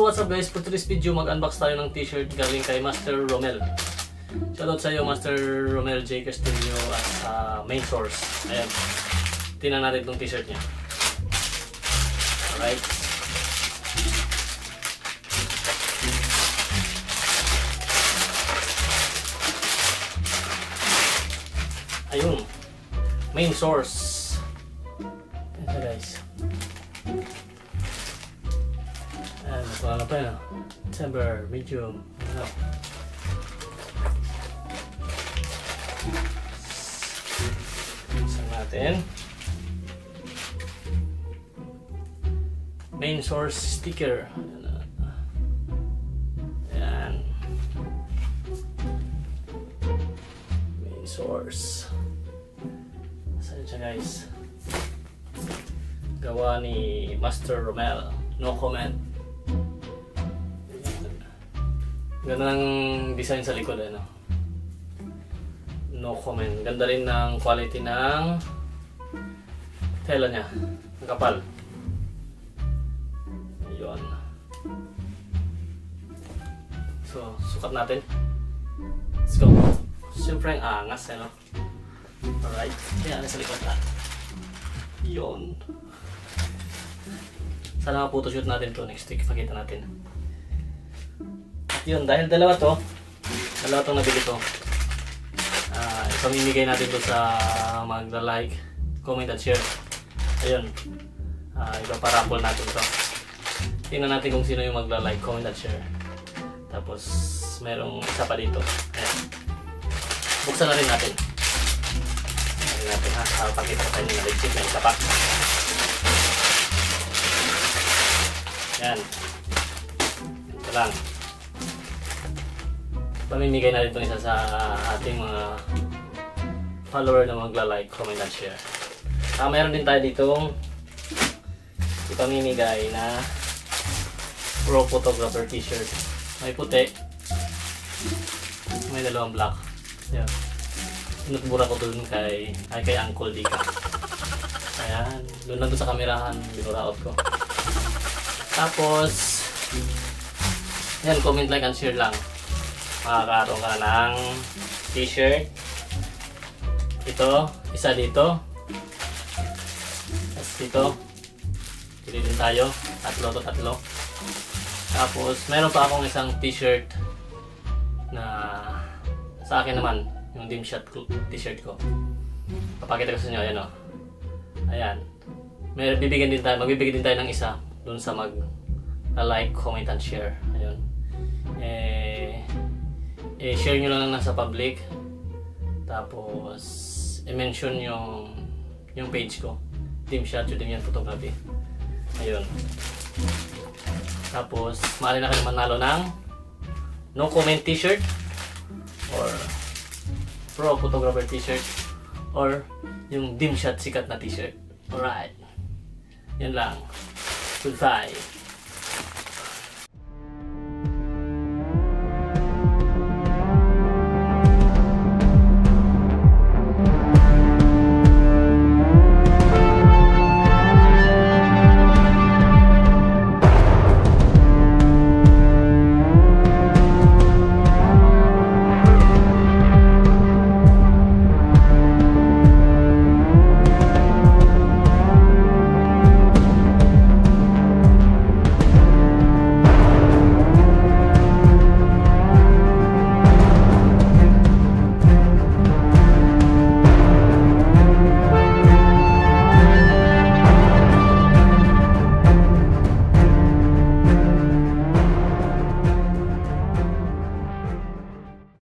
what's up guys? For today's video, mag-unbox tayo ng t-shirt galing kay Master Romel. Shoutout sa iyo, Master Romel J. Castillo at main source. Ayan. Tingnan natin itong t-shirt niya. Alright. Ayun. Main source. Ito guys. Wala pa yun. December, medium. Saan natin? Main source sticker. Ayan. Main source. Saan siya guys? Gawa ni Master Romel. No comment. Ganda ng design sa likod, ano? No comment. Ganda rin ng quality ng tela niya. Ang kapal. Ayun. So, sukat natin. Let's go. Siyempre ang angas, ano? Alright. Kaya sa likod na. Yun. Sana ma-photoshoot natin to next week. Pakita natin. Yun, dahil dalawa tong nabili ko. Ipamimigay natin to sa magla-like, comment at share. Ayun. Ipaparapol natin to. Tingnan natin kung sino yung magla-like, comment at share. Tapos merong isa pa dito. Ayan. Buksan na rin natin. Pakita tayo na legit na isa pa. Ayan. Ito lang. Pamimigay natin itong isa sa ating mga follower na magla-like, comment at share. Mayroon din tayo ditong ipamimigay na Pro Photographer t-shirt. May puti, may dalawang black. Ayan. Pinutbura ko dun kay Uncle Dika. Ayan, doon lang doon sa kamerahan, binuraot ko. Tapos, ayan, comment, like, and share lang. Makakaroon ka na ng t-shirt. Ito, isa dito. Tapos dito. Pili din tayo. Tatlo. Tapos, meron pa akong isang t-shirt na sa akin naman, yung Dimshot t-shirt ko. Papakita ko sa inyo, ayan o. Ayan. Magbibigyan din tayo ng isa dun sa mag-like, comment, and share. Ayun. Share nyo lang nasa public. Tapos i-mention yung page ko, Dimshot Udemian Photography. Ayun. Tapos maaari na kayo manalo ng no comment t-shirt or Pro Photographer t-shirt or yung Dimshot sikat na t-shirt. Alright. Yan lang. Goodbye.